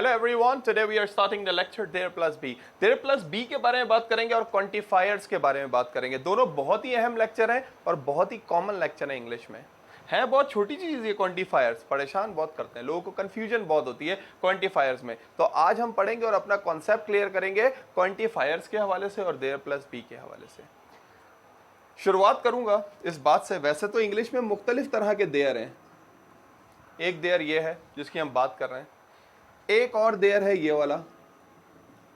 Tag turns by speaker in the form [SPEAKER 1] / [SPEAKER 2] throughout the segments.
[SPEAKER 1] Hello everyone, today we are starting the lecture there plus b. there plus b के बारे में बात करेंगे और क्वांटिफायर्स के बारे में बात करेंगे। दोनों बहुत ही अहम लेक्चर हैं और बहुत ही कॉमन लेक्चर है इंग्लिश में। है बहुत छोटी चीज ये क्वांटिफायर्स, परेशान बहुत करते हैं लोगों को, कंफ्यूजन बहुत होती है क्वांटिफायर्स में। तो आज हम पढ़ेंगे और अपना कॉन्सेप्ट क्लियर करेंगे क्वांटिफायर्स के हवाले से और देयर प्लस बी के हवाले से। शुरुआत करूंगा इस बात से, वैसे तो इंग्लिश में मुख्तलिफ तरह के देयर हैं। एक देयर ये है जिसकी हम बात कर रहे हैं, एक और देयर है ये वाला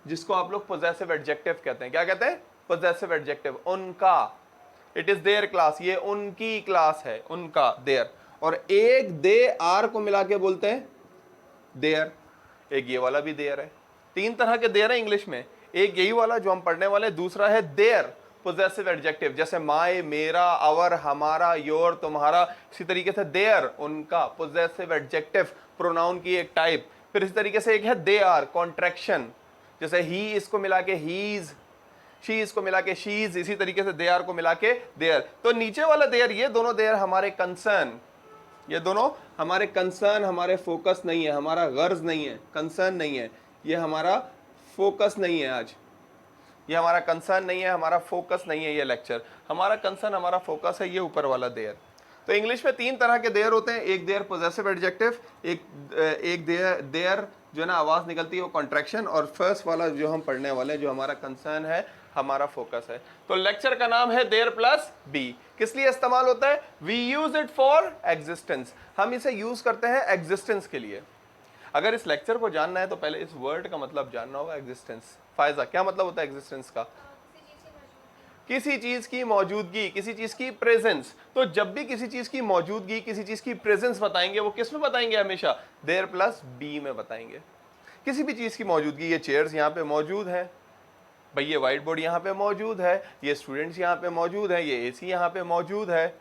[SPEAKER 1] जिसको आप लोग पोजेसिव एडजेक्टिव कहते हैं। क्या कहते हैं? Possessive adjective. उनका, इट इज देयर क्लास, ये उनकी क्लास है, उनका, देयर। और एक दे आर को मिला के बोलते हैं देयर। एक ये वाला भी देयर है। तीन तरह के देयर है इंग्लिश में। एक यही वाला जो हम पढ़ने वाले, दूसरा है देयर पोजेसिव एडजेक्टिव, जैसे माय, मेरा, आवर, हमारा, योर, तुम्हारा। इसी तरीके से देयर, उनका, पोजेसिव एडजेक्टिव, प्रोनाउन की एक टाइप। फिर इस तरीके से एक है दे आर, कॉन्ट्रैक्शन, जैसे ही इसको मिला के हीज, शी इसको मिला के शीज, इसी तरीके से दे आर को मिला के देयर। तो नीचे वाला देयर, ये दोनों देयर हमारे कंसर्न, ये दोनों हमारे कंसर्न, हमारे फोकस नहीं है, हमारा गर्ज नहीं है, कंसर्न नहीं है, ये हमारा फोकस नहीं है। आज ये हमारा कंसर्न नहीं है, हमारा फोकस नहीं है। ये लेक्चर हमारा कंसर्न, हमारा फोकस है ये ऊपर वाला देयर। तो इंग्लिश में तीन तरह के देयर होते हैं। एक देयर पोजेसिव एडजेक्टिव, एक देयर जो है ना आवाज निकलती है वो कॉन्ट्रैक्शन, और फर्स्ट वाला जो हम पढ़ने वाले हैं जो हमारा कंसर्न है, हमारा फोकस है। तो लेक्चर का नाम है देयर प्लस बी। किस लिए इस्तेमाल होता है? We use it for existence. हम इसे यूज करते हैं एग्जिस्टेंस के लिए। अगर इस लेक्चर को जानना है तो पहले इस वर्ड का मतलब जानना होगा, एग्जिस्टेंस। फायजा, क्या मतलब होता है एग्जिस्टेंस का? किसी चीज की मौजूदगी, किसी चीज की प्रेजेंस। तो जब भी किसी चीज की मौजूदगी, किसी चीज की प्रेजेंस बताएंगे, वो किस में बताएंगे? हमेशा देयर प्लस बी में बताएंगे। किसी भी चीज की मौजूदगी, ये चेयर्स यहाँ पे मौजूद है भाई, ये व्हाइट बोर्ड यहाँ पे मौजूद है, ये स्टूडेंट्स यहाँ पे मौजूद है, ये एसी यहाँ पे मौजूद है,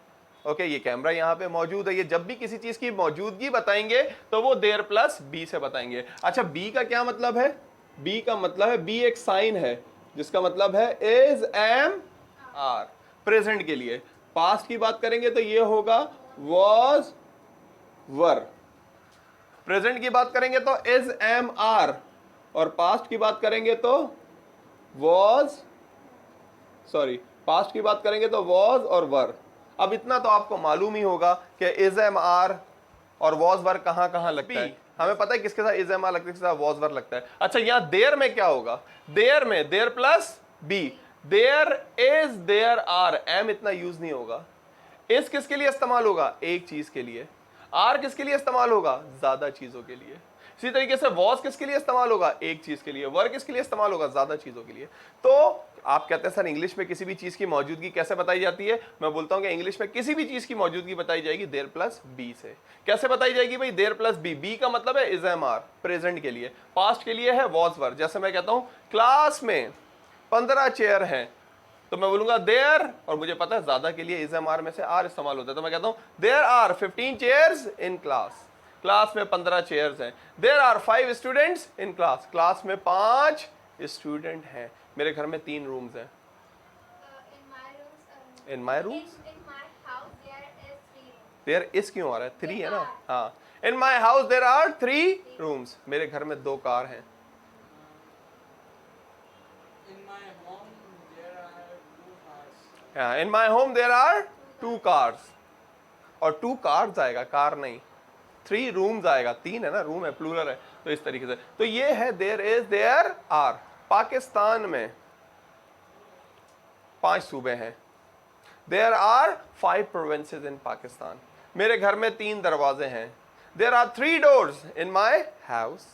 [SPEAKER 1] ओके, ये कैमरा यहाँ पे मौजूद है। ये जब भी किसी चीज की मौजूदगी बताएंगे तो वो देयर प्लस बी से बताएंगे। अच्छा, बी का क्या मतलब है? बी का मतलब है, बी एक साइन है जिसका मतलब है इज, एम, आर, प्रेजेंट के लिए। पास्ट की बात करेंगे तो ये होगा वॉज, वर। प्रेजेंट की बात करेंगे तो इज, एम, आर, और पास्ट की बात करेंगे तो वॉज, सॉरी, पास्ट की बात करेंगे तो वॉज और वर। अब इतना तो आपको मालूम ही होगा कि इज, एम, आर और वॉज, वर कहां कहां लगता है। हमें पता है किसके साथ इज, एम, आर लगता है, किसके साथ वॉज, वर लगता है। अच्छा, यहां देयर में क्या होगा? देयर में there plus be, there is, there are, एम इतना यूज नहीं होगा। इस किसके लिए इस्तेमाल होगा? एक चीज के लिए। आर किसके लिए इस्तेमाल होगा? ज्यादा चीजों के लिए। इसी तरीके से वॉज किसके लिए इस्तेमाल होगा? एक चीज के लिए। वर किसके लिए इस्तेमाल होगा? ज्यादा चीजों के लिए। तो आप कहते हैं सर इंग्लिश में किसी भी चीज की मौजूदगी कैसे बताई जाती है? मैं बोलता हूं कि इंग्लिश में किसी भी चीज की मौजूदगी बताई जाएगी देयर प्लस बी से। कैसे बताई जाएगी भाई? There plus B. बी का मतलब है इज, एम, आर, प्रेजेंट के लिए। पास्ट के लिए है वॉज, वर। जैसे मैं कहता हूं क्लास में 15 चेयर हैं, तो मैं बोलूंगा देयर, और मुझे पता है ज्यादा के लिए इज, एम, आर में से आर इस्तेमाल होता है, तो मैं कहता हूं there are 15 chairs in class. Class में 15 चेयर्स हैं। There are 5 students in class. Class में 5 स्टूडेंट हैं। मेरे घर में 3 रूम्स हैं। In my rooms, there is क्यों आ रहा है? 3 है ना? हाँ, in my house there are 3 rooms. मेरे घर में 2 कार हैं। In my home there are 2 cars. और 2 कार्स आएगा, कार नहीं। 3 रूम्स आएगा, 3 है ना, रूम है, प्लूरल है। तो इस तरीके से, तो ये है there is, there are. Pakistan में 5 सूबे हैं। There are 5 provinces in Pakistan. मेरे घर में 3 दरवाजे हैं। There are 3 doors in my house.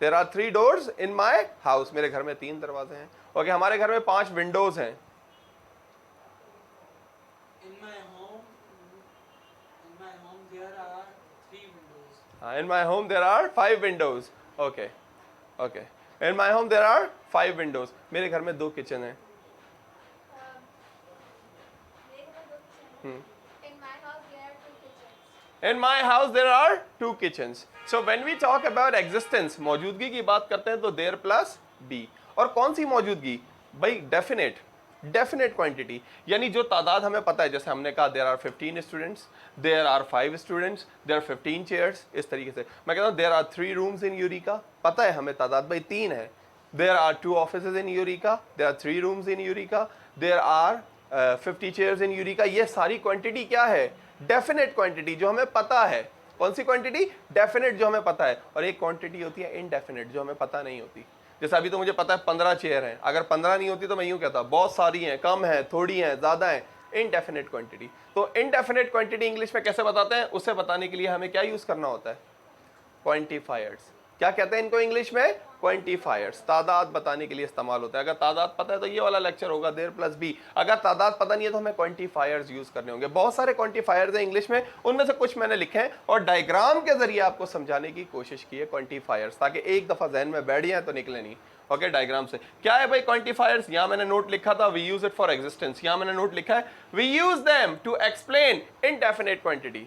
[SPEAKER 1] There are 3 doors in my house. मेरे घर में 3 दरवाजे हैं। ओके, हमारे घर में 5 विंडोज हैं। In my home there are 3 windows. Okay, okay. In my home there are 5 windows. मेरे घर में 2 किचन हैं। In my house there are 2 kitchens. So when we talk about existence, मौजूदगी की बात करते हैं तो देयर प्लस बी। और कौन सी मौजूदगी भाई? डेफिनेट, डेफिनेट क्वांटिटी, यानी जो तादाद हमें पता है, जैसे हमने कहा there are 15 students, there are 5 students, there are 15 chairs, इस तरीके से मैं कहता हूँ there are 3 rooms in Eureka, पता है हमें तादाद भाई 3 है। There are 2 offices in Eureka, there are 3 rooms in Eureka, there are 50 chairs in Eureka. ये सारी क्वांटिटी क्या है? डेफिनेट क्वांटिटी, जो हमें पता है। कौन सी क्वांटिटी? डेफिनेट, जो हमें पता है। और एक क्वांटिटी होती है इनडेफिनेट, जो हमें पता नहीं होती। जैसे अभी तो मुझे पता है 15 चेयर हैं, अगर 15 नहीं होती तो मैं यूं कहता बहुत सारी हैं, कम है, थोड़ी हैं, ज्यादा हैं। Indefinite quantity. तो इनडेफिनेट क्वांटिटी इंग्लिश में कैसे बताते हैं, उसे बताने के लिए हमें क्या यूज करना होता है? क्वांटिफायर्स। क्या कहते हैं इनको इंग्लिश में? क्वांटिफायर्स। तादाद बताने के लिए इस्तेमाल होता है। अगर तादाद पता है तो ये वाला लेक्चर होगा देयर प्लस बी। अगर तादाद पता नहीं है तो हमें क्वांटिफायर्स यूज करने होंगे। बहुत सारे क्वांटिफायर्स हैं इंग्लिश में, उनमें से कुछ मैंने लिखे हैं और डायग्राम के जरिए आपको समझाने की कोशिश की है क्वांटिफायर्स, ताकि एक दफा जहन में बैठ जाए तो निकले नहीं। ओके, डायग्राम से क्या है भाई क्वांटिफायर्स? यहां मैंने नोट लिखा था we use it for existence. यहां मैंने नोट लिखा है we use them to explain indefinite quantity.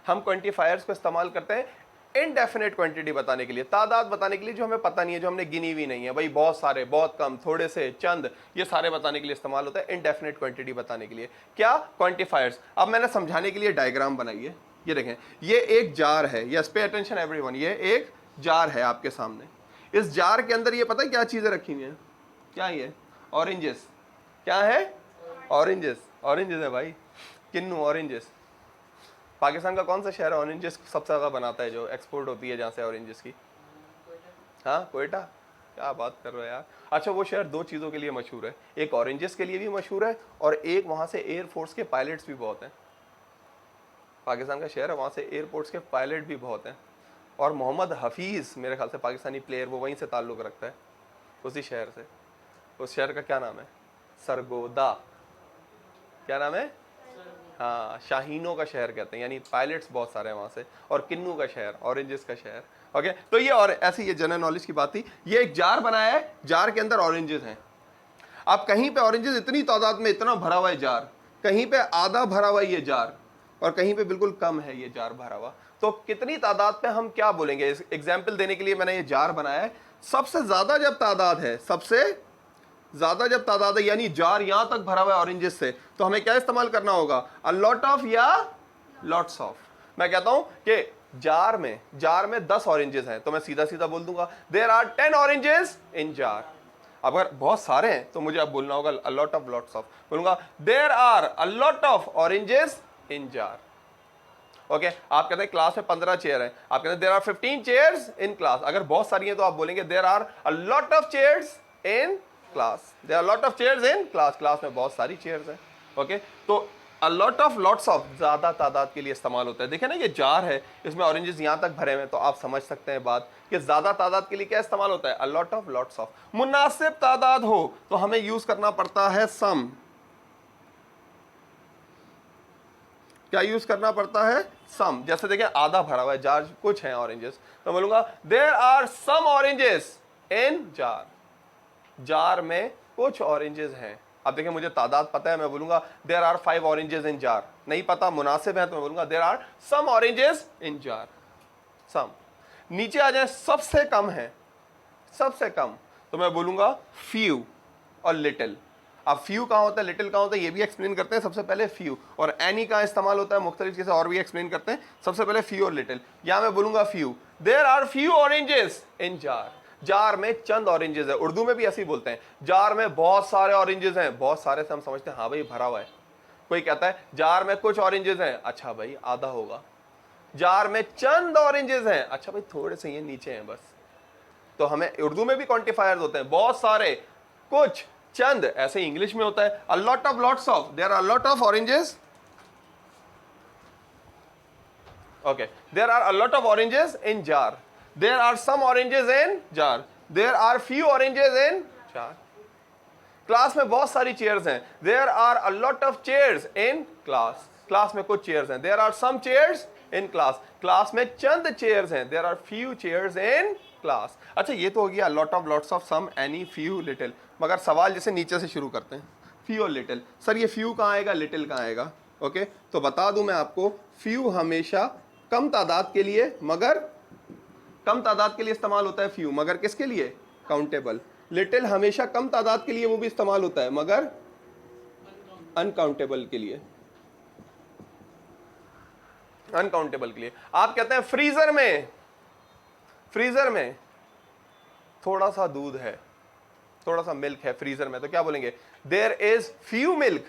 [SPEAKER 1] हम क्वांटिफायर्स को इस्तेमाल करते हैं इनडेफिनेट क्वांटिटी बताने के लिए, तादाद बताने के लिए जो हमें पता नहीं है, जो हमने गिनी हुई नहीं है। भाई बहुत सारे, बहुत कम, थोड़े से, चंद, ये सारे बताने के लिए इस्तेमाल होता है इनडेफिनेट क्वांटिटी बताने के लिए। क्या? क्वांटिफायर्स। अब मैंने समझाने के लिए डायग्राम बनाई है। ये देखें, ये एक जार है। यस, पे अटेंशन एवरीवन, ये एक जार है आपके सामने। इस जार के अंदर ये पता है क्या चीजें रखी हुई हैं? क्या ये? ऑरेंजेस। क्या है? ऑरेंजेस। ऑरेंजेस है भाई, किन्नू ऑरेंजेस। पाकिस्तान का कौन सा शहर है ऑरेंजेस सबसे ज्यादा बनाता है, जो एक्सपोर्ट होती है जहाँ से ऑरेंजेस की? हाँ, कोयटा। क्या बात कर रहे हो यार। अच्छा, वो शहर दो चीज़ों के लिए मशहूर है, एक ऑरेंजेस के लिए भी मशहूर है और एक वहाँ से एयरफोर्स के पायलट्स भी बहुत हैं। पाकिस्तान का शहर है, वहाँ से एयरपोर्ट्स के पायलट भी बहुत हैं। और मोहम्मद हफीज़ मेरे ख्याल से पाकिस्तानी प्लेयर, वो वहीं से ताल्लुक़ रखता है, उसी शहर से। उस शहर का क्या नाम है? सरगोदा। क्या नाम है? हाँ, शाहीनों का शहर कहते हैं, यानी पायलट्स बहुत सारे हैं वहाँ से। और किन्नू का शहर, ऑरेंजेस का शहर। ओके, तो ये और ऐसी ये जनरल नॉलेज की बात थी। ये एक जार बनाया है, जार के अंदर ऑरेंजेस हैं। अब कहीं पे ऑरेंजेस इतनी तादाद में इतना भरा हुआ है जार, कहीं पे आधा भरा हुआ है ये जार, और कहीं पे बिल्कुल कम है ये जार भरा हुआ। तो कितनी तादाद पे हम क्या बोलेंगे? इस एग्जाम्पल देने के लिए मैंने ये जार बनाया है। सबसे ज्यादा जब तादाद है, सबसे ज्यादा जब तादाद है, यानी जार यहां तक भरा हुआ है ऑरेंजेस से, तो हमें क्या इस्तेमाल करना होगा? अ लॉट ऑफ या लॉट्स ऑफ। मैं कहता हूं कि जार में 10 ऑरेंजेस हैं, तो मैं सीधा सीधा बोल दूंगा there are 10 oranges in jar. अगर बहुत सारे हैं तो मुझे अब बोलना होगा a lot of lots of. बोलूंगा there are a lot of oranges in jar. Okay, आप कहते हैं क्लास में 15 चेयर है, आप कहते हैं there are 15 chairs in class. अगर बहुत सारी हैं तो आप बोलेंगे there are a lot of chairs in class. There are lot of chairs in class. Class में बहुत सारी चेयर्स हैं। ओके, तो a lot of lots of ज्यादा तादाद के लिए इस्तेमाल होता है। देखिए ना, ये जार है, इसमें ऑरेंजेस यहां तक भरे हुए हैं, तो आप समझ सकते हैं बात कि ज्यादा तादाद के लिए क्या इस्तेमाल होता है? A lot of lots of. मुनासिब तादाद हो तो हमें यूज करना पड़ता है सम। क्या यूज करना पड़ता है? सम। जैसे देखिए, आधा भरा हुआ है जार, कुछ है ऑरेंजेस, तो बोलूंगा there are some oranges in jar. Jar में कुछ ऑरेंजेस हैं। अब देखिए, मुझे तादाद पता है, मैं बोलूंगा there are 5 oranges in jar. नहीं पता, मुनासिब है, तो मैं बोलूंगा there are some oranges in jar. Some. नीचे आ जाए, सबसे कम है, सबसे कम, तो मैं बोलूंगा फ्यू और लिटिल। अब फ्यू कहाँ होता है, लिटिल कहाँ होता है, ये भी एक्सप्लेन करते हैं। सबसे पहले फ्यू और एनी कहाँ इस्तेमाल होता है, मुख्तलिफ चीजें और भी एक्सप्लेन करते हैं। सबसे पहले फ्यू और लिटिल। यहां मैं बोलूंगा few. There are few oranges in jar. Jar में चंद ऑरेंजेस है। उर्दू में भी ऐसे ही बोलते हैं, जार में बहुत सारे ऑरेंजेस हैं। बहुत सारे से हम समझते हैं हाँ भाई भरा हुआ है। कोई कहता है जार में कुछ ऑरेंजेस हैं, अच्छा भाई आधा होगा। जार में चंद ऑरेंजेस हैं, अच्छा भाई थोड़े से ये नीचे हैं बस। तो हमें उर्दू में भी क्वांटिफायर्स होते हैं, बहुत सारे, कुछ, चंद। ऐसे इंग्लिश में होता है a lot of lots of. There are lot of oranges. Okay, there are a lot of oranges in jar. There are some oranges in jar. There are few oranges in jar. Class में बहुत सारी chairs हैं। There are a lot of chairs in class. Class में कुछ chairs हैं। There are some chairs in class. Class में चंद chairs हैं। There are few chairs in class. अच्छा, ये तो हो गया lot of, lots of, some, any, few, little. मगर सवाल जैसे नीचे से शुरू करते हैं, few और little। सर ये few कहाँ आएगा, little कहाँ आएगा? ओके, तो बता दूं मैं आपको, few हमेशा कम तादाद के लिए, मगर कम तादाद के लिए इस्तेमाल होता है फ्यू, मगर किसके लिए? काउंटेबल। लिटिल हमेशा कम तादाद के लिए वो भी इस्तेमाल होता है, मगर अनकाउंटेबल के लिए, अनकाउंटेबल के लिए। आप कहते हैं फ्रीजर में, फ्रीजर में थोड़ा सा दूध है, थोड़ा सा मिल्क है फ्रीजर में, तो क्या बोलेंगे? देयर इज फ्यू मिल्क,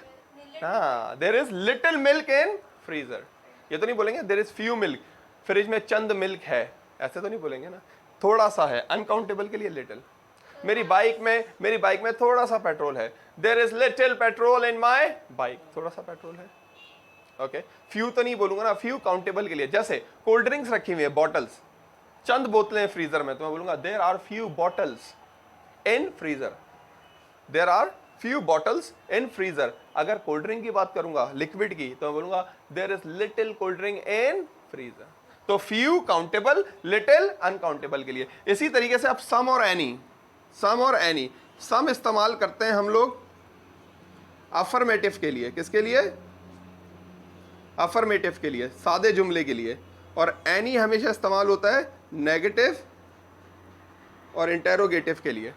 [SPEAKER 1] हाँ, there is little milk in freezer. ये तो नहीं बोलेंगे there is few milk, fridge में चंद मिल्क है, ऐसे तो नहीं बोलेंगे ना, थोड़ा सा है। अनकाउंटेबल के लिए लिटिल। मेरी बाइक में थोड़ा सा पेट्रोल है, there is little petrol in my bike, थोड़ा सा पेट्रोल है। ओके, फ्यू तो नहीं बोलूंगा ना, फ्यू काउंटेबल के लिए। जैसे कोल्ड ड्रिंक्स रखी हुई है, बॉटल्स, चंद बोतलें फ्रीजर में, तो मैं बोलूंगा there are few bottles in freezer, there are few bottles in freezer. अगर कोल्ड ड्रिंक की बात करूंगा, लिक्विड की, तो मैं बोलूंगा there is little cold drink in freezer. तो फ्यू काउंटेबल, लिटिल अनकाउंटेबल के लिए। इसी तरीके से आप सम और एनी, सम और एनी, सम इस्तेमाल करते हैं हम लोग अफर्मेटिव के लिए, किसके लिए? अफर्मेटिव के लिए, सादे जुमले के लिए। और एनी हमेशा इस्तेमाल होता है नेगेटिव और इंटेरोगेटिव के लिए।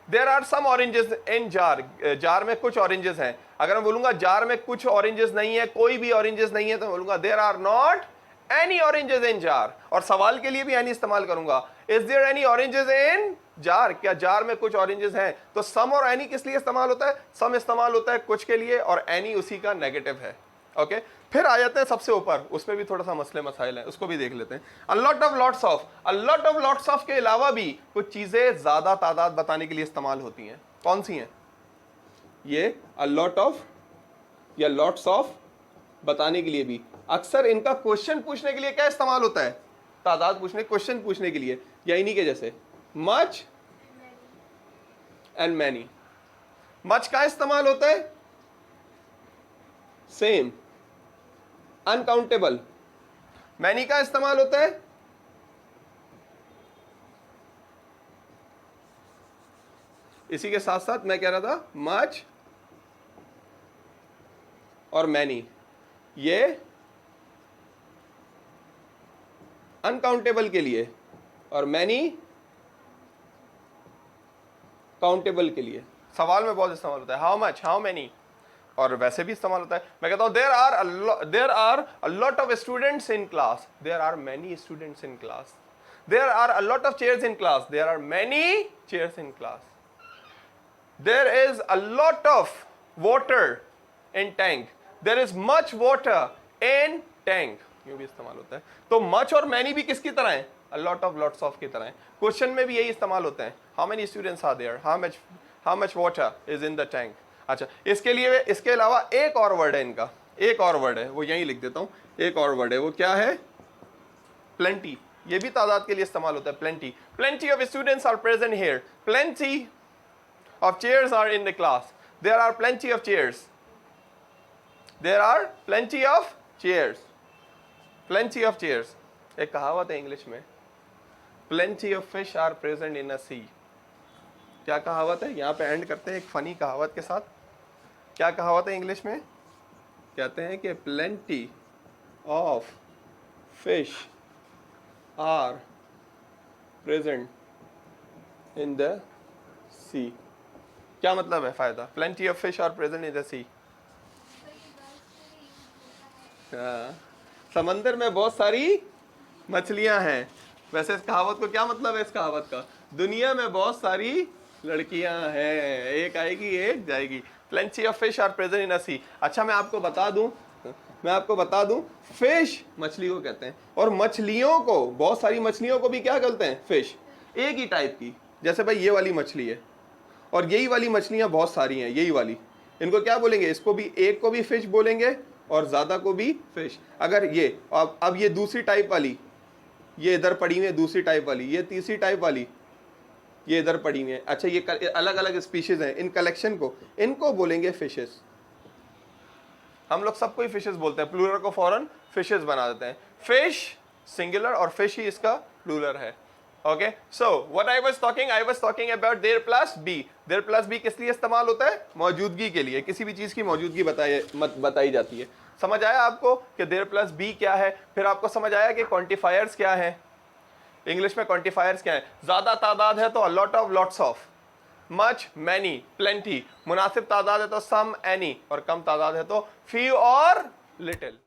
[SPEAKER 1] There are some oranges in jar, jar में कुछ ऑरेंजेस हैं। अगर मैं बोलूंगा जार में कुछ ऑरेंजेस नहीं है, कोई भी ऑरेंजेस नहीं है, तो मैं बोलूंगा there are not any oranges in jar. और सवाल के लिए भी एनी इस्तेमाल करूंगा, is there any oranges in jar, क्या जार में कुछ ऑरेंजेस हैं? तो सम और एनी किस लिए इस्तेमाल होता है? सम इस्तेमाल होता है कुछ के लिए, और एनी उसी का नेगेटिव है। ओके, फिर आ जाते हैं सबसे ऊपर, उसमें भी थोड़ा सा मसले मसाइल है, उसको भी देख लेते हैं। अ lot of lots of, a lot of lots of के अलावा भी कुछ चीजें ज्यादा तादाद बताने के लिए इस्तेमाल होती हैं। कौन सी हैं ये? अ लॉट ऑफ या लॉट्स ऑफ बताने के लिए भी। अक्सर इनका क्वेश्चन पूछने के लिए क्या इस्तेमाल होता है? तादाद पूछने, क्वेश्चन पूछने के लिए, या इन्हीं के जैसे मच एंड मैनी। मच का इस्तेमाल होता है सेम, अनकाउंटेबल। मैनी का इस्तेमाल होता है इसी के साथ साथ मैं कह रहा था मच और मैनी, ये अनकाउंटेबल के लिए और मैनी काउंटेबल के लिए। सवाल में बहुत इस्तेमाल होता है, हाउ मच, हाउ मैनी, और वैसे भी इस्तेमाल होता है। मैं कहता हूं there are a lot of students in class, there are many students in class. There are a lot of chairs in class, there are many chairs in class. There is a lot of water in tank, there is much water in tank, यूं भी इस्तेमाल होता है। तो much और many भी किसकी तरह है? A lot of, lots of की तरह है। क्वेश्चन में भी यही इस्तेमाल होते हैं, how many students are there, how much water is in the tank. अच्छा, इसके लिए, इसके अलावा एक और वर्ड है इनका, एक और वर्ड है, वो यहीं लिख देता हूं। एक और वर्ड है, वो क्या है? प्लेंटी। ये भी तादाद के लिए इस्तेमाल होता है, plenty. Plenty of students are present here, plenty of chairs are in the class, there are plenty of chairs, there are plenty of chairs, plenty of chairs. एक कहावत है इंग्लिश में, plenty of fish are present in a sea. क्या कहावत है? यहाँ पे and करते हैं एक फनी कहावत के साथ। क्या कहावत है इंग्लिश में? कहते हैं कि plenty of fish are present in the sea. क्या मतलब है फायदा? Plenty of fish are present in the sea, समंदर में बहुत सारी मछलियां हैं। वैसे इस कहावत को क्या मतलब है? इस कहावत का, दुनिया में बहुत सारी लड़कियां हैं, एक आएगी एक जाएगी। Plenty of fish are present in a sea. अच्छा, मैं आपको बता दूं, फिश मछली को कहते हैं, और मछलियों को, बहुत सारी मछलियों को भी क्या कहते हैं? फिश। एक ही टाइप की, जैसे भाई ये वाली मछली है, और यही वाली मछलियां बहुत सारी हैं, यही वाली, इनको क्या बोलेंगे? इसको भी, एक को भी फिश बोलेंगे और ज्यादा को भी फिश। अगर ये अब ये दूसरी टाइप वाली, ये इधर पड़ी हुई है, दूसरी टाइप वाली, ये तीसरी टाइप वाली, ये इधर पड़ी हुई है। अच्छा, ये अलग अलग स्पीशीज हैं, इन कलेक्शन को, इनको बोलेंगे फिशेस। हम लोग सबको ही फिशेस बोलते हैं, प्लूरल को फौरन फिशेस बना देते हैं। फिश सिंगुलर और फिश ही इसका प्लूरल है। Okay, so what I was talking about there plus be. There plus be किस लिए इस्तेमाल होता है? मौजूदगी के लिए, किसी भी चीज की मौजूदगी बताई जाती है। समझ आया आपको कि देयर प्लस बी क्या है? फिर आपको समझ आया कि क्वांटिफायर्स क्या है, इंग्लिश में क्वांटिफायर्स क्या है? ज्यादा तादाद है तो a lot of, lots of. Much, many, plenty. मुनासिब तादाद है तो सम, एनी, और कम तादाद है तो फ्यू और लिटिल।